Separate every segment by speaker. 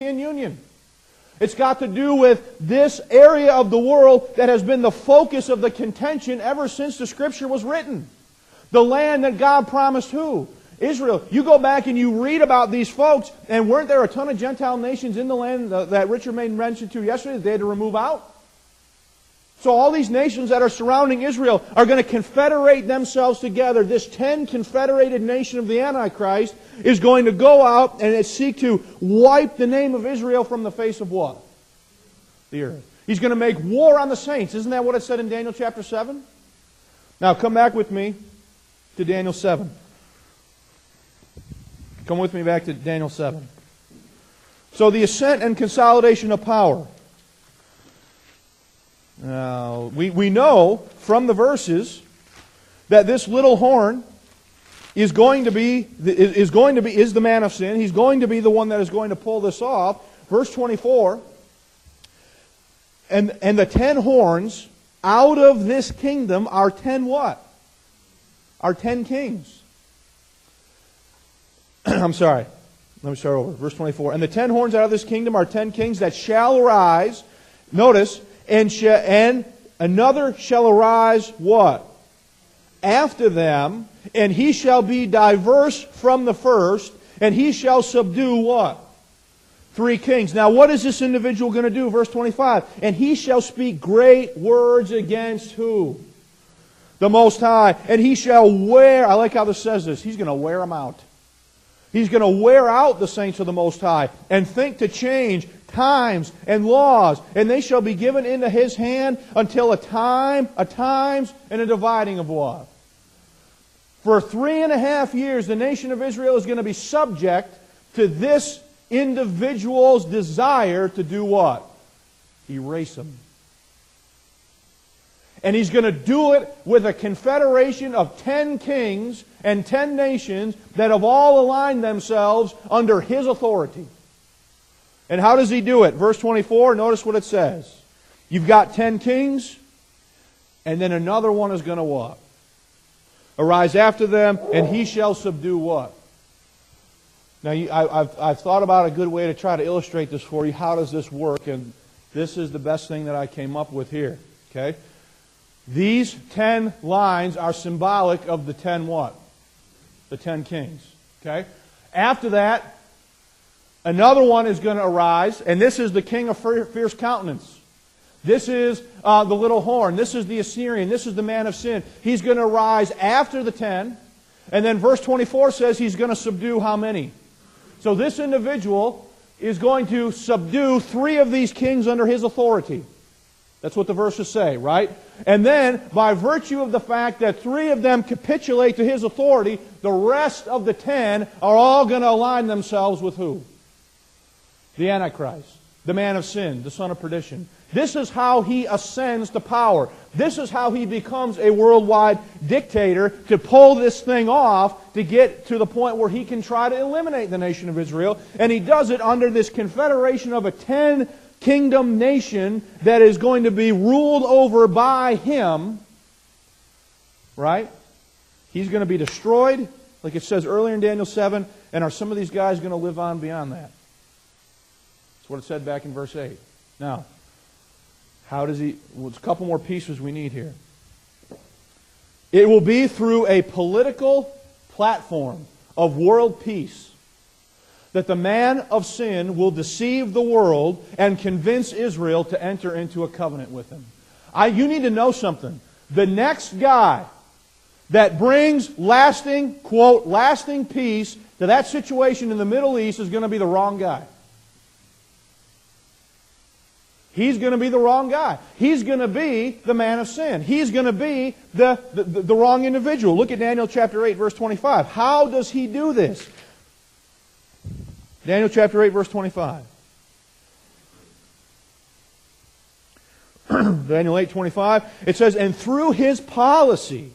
Speaker 1: Union. It's got to do with this area of the world that has been the focus of the contention ever since the Scripture was written. The land that God promised who? Israel. You go back and you read about these folks, and weren't there a ton of Gentile nations in the land that Richard made mention to yesterday that they had to remove out? So all these nations that are surrounding Israel are going to confederate themselves together. This 10 confederated nation of the Antichrist is going to go out and seek to wipe the name of Israel from the face of what? The earth. He's going to make war on the saints. Isn't that what it said in Daniel chapter 7? Now come back with me to Daniel 7. Come with me back to Daniel 7. So the ascent and consolidation of power. Now, we know from the verses that this little horn is the man of sin. He's going to be the one that is going to pull this off. Verse 24, and the 10 horns out of this kingdom are 10 what? Are 10 kings. I'm sorry. Let me start over. Verse 24. And the 10 horns out of this kingdom are 10 kings that shall arise. Notice, and another shall arise what? After them, and he shall be diverse from the first, and he shall subdue what? 3 kings. Now what is this individual going to do? Verse 25. And he shall speak great words against who? The Most High. And he shall wear, I like how this says this, he's going to wear them out. He's going to wear out the saints of the Most High and think to change times and laws, and they shall be given into his hand until a times, and a dividing of what? For 3.5 years, the nation of Israel is going to be subject to this individual's desire to do what? Erase them. And he's going to do it with a confederation of 10 kings and 10 nations that have all aligned themselves under his authority. And how does he do it? Verse 24, notice what it says. You've got 10 kings, and then another one is going to what? Arise after them, and he shall subdue what? Now, I've thought about a good way to try to illustrate this for you. How does this work? And this is the best thing that I came up with here. Okay? These 10 lines are symbolic of the 10 what? The 10 kings. Okay? After that, another one is going to arise, and this is the king of fierce countenance. This is the little horn. This is the Assyrian. This is the man of sin. He's going to rise after the 10. And then verse 24 says he's going to subdue how many? So this individual is going to subdue 3 of these kings under his authority. That's what the verses say, right? And then, by virtue of the fact that 3 of them capitulate to his authority, the rest of the 10 are all going to align themselves with who? The Antichrist, the man of sin, the son of perdition. This is how he ascends to power. This is how he becomes a worldwide dictator to pull this thing off to get to the point where he can try to eliminate the nation of Israel. And he does it under this confederation of a 10-kingdom nation that is going to be ruled over by him. Right? He's going to be destroyed, like it says earlier in Daniel 7. And are some of these guys going to live on beyond that? That's what it said back in verse 8. Now, how does he... Well, it's a couple more pieces we need here. It will be through a political platform of world peace that the man of sin will deceive the world and convince Israel to enter into a covenant with him. You need to know something. The next guy that brings lasting, quote, lasting peace to that situation in the Middle East is going to be the wrong guy. He's going to be the wrong guy. He's going to be the man of sin. He's going to be the wrong individual. Look at Daniel chapter 8, verse 25. How does he do this? Daniel chapter 8, verse 25. Daniel 8, 25. It says, and through his policy.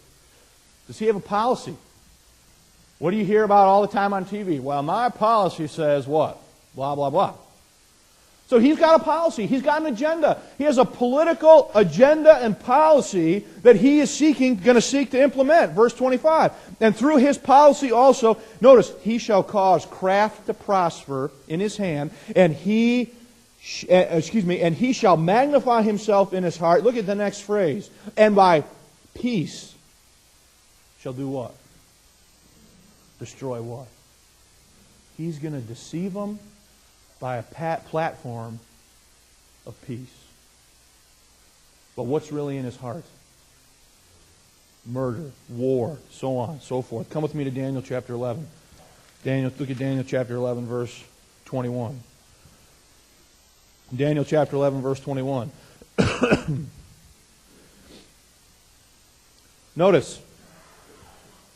Speaker 1: Does he have a policy? What do you hear about all the time on TV? Well, my policy says what? Blah, blah, blah. So he's got a policy. He's got an agenda. He has a political agenda and policy that he is going to seek to implement. Verse 25. And through his policy also, notice, he shall cause craft to prosper in his hand, and he shall magnify himself in his heart. Look at the next phrase. And by peace shall do what? Destroy what? He's going to deceive them by a platform of peace. But what's really in his heart? Murder, war, so on, so forth. Come with me to Daniel chapter 11. Look at Daniel chapter 11, verse 21. Daniel chapter 11, verse 21. Notice,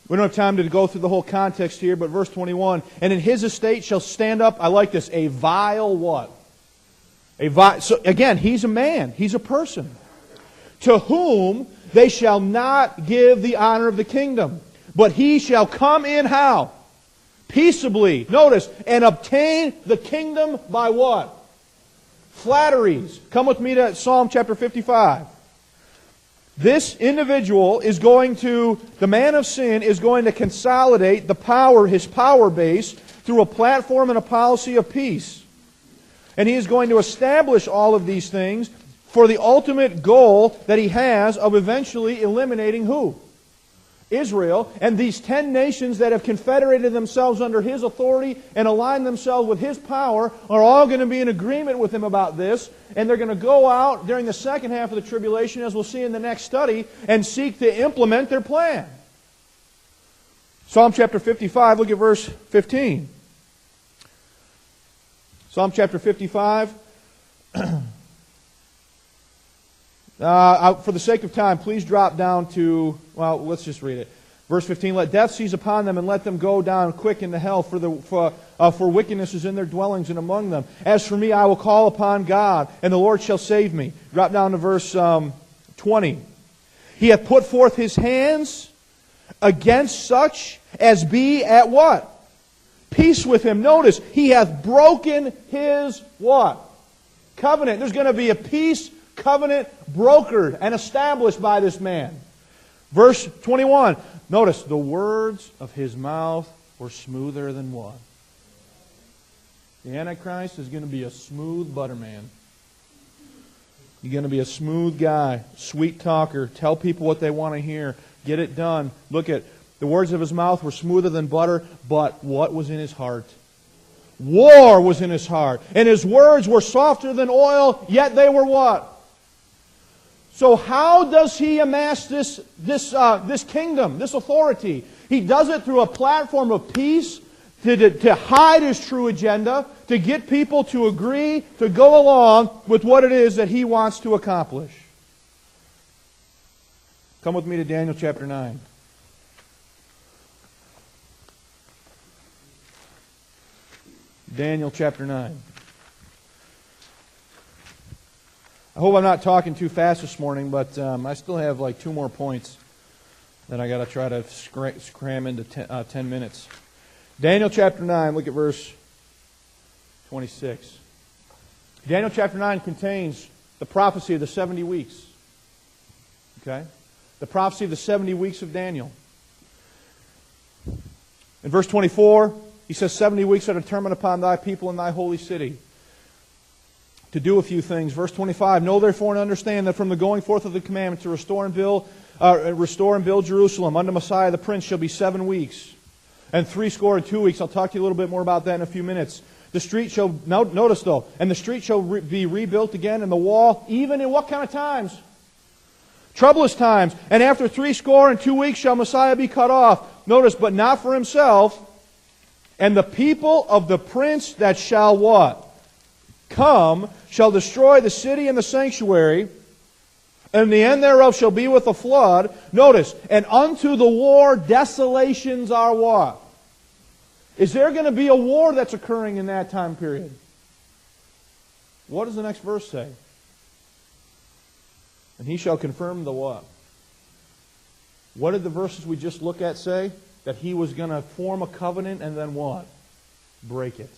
Speaker 1: we don't have time to go through the whole context here, but verse 21, and in his estate shall stand up, I like this, a vile what? So again, he's a man, he's a person, to whom they shall not give the honor of the kingdom, but he shall come in how? Peaceably, notice, and obtain the kingdom by what? Flatteries. Come with me to Psalm chapter 55. This individual is going to, the man of sin is going to consolidate the power, his power base, through a platform and a policy of peace. And he is going to establish all of these things for the ultimate goal that he has of eventually eliminating who? Israel. And these 10 nations that have confederated themselves under his authority and aligned themselves with his power are all going to be in agreement with him about this. And they're going to go out during the second half of the tribulation, as we'll see in the next study, and seek to implement their plan. Psalm chapter 55, look at verse 15. Psalm chapter 55. For the sake of time, please drop down to, well, let's just read it. Verse 15, let death seize upon them and let them go down quick into hell, for wickedness is in their dwellings and among them. As for me, I will call upon God, and the Lord shall save me. Drop down to verse 20. He hath put forth his hands against such as be at what? Peace with him. Notice, he hath broken his what? Covenant. There's going to be a peace covenant brokered and established by this man. Verse 21. Notice, the words of his mouth were smoother than what? The Antichrist is going to be a smooth butterman. You're going to be a smooth guy, sweet talker, tell people what they want to hear, get it done. Look at, the words of his mouth were smoother than butter, but what was in his heart? War was in his heart. And his words were softer than oil, yet they were what? So how does he amass this kingdom, this authority? He does it through a platform of peace to hide his true agenda, to get people to agree, to go along with what it is that he wants to accomplish. Come with me to Daniel chapter 9. Daniel chapter 9. I hope I'm not talking too fast this morning, but I still have like 2 more points that I got to try to cram into 10 minutes. Daniel chapter 9, look at verse 26. Daniel chapter 9 contains the prophecy of the 70 weeks. Okay? The prophecy of the 70 weeks of Daniel. In verse 24, he says, 70 weeks are determined upon thy people and thy holy city, to do a few things. Verse 25, know therefore and understand that from the going forth of the commandment to restore and build Jerusalem unto Messiah the Prince shall be 7 weeks, and 62 weeks. I'll talk to you a little bit more about that in a few minutes. The street shall, notice though, and the street shall be rebuilt again, and the wall, even in what kind of times? Troublous times. And after 62 weeks shall Messiah be cut off. Notice, but not for himself. And the people of the prince that shall what? Come, shall destroy the city and the sanctuary, and the end thereof shall be with a flood. Notice, and unto the war desolations are what? Is there going to be a war that's occurring in that time period? What does the next verse say? And he shall confirm the what? What did the verses we just looked at say? That he was going to form a covenant and then what? Break it.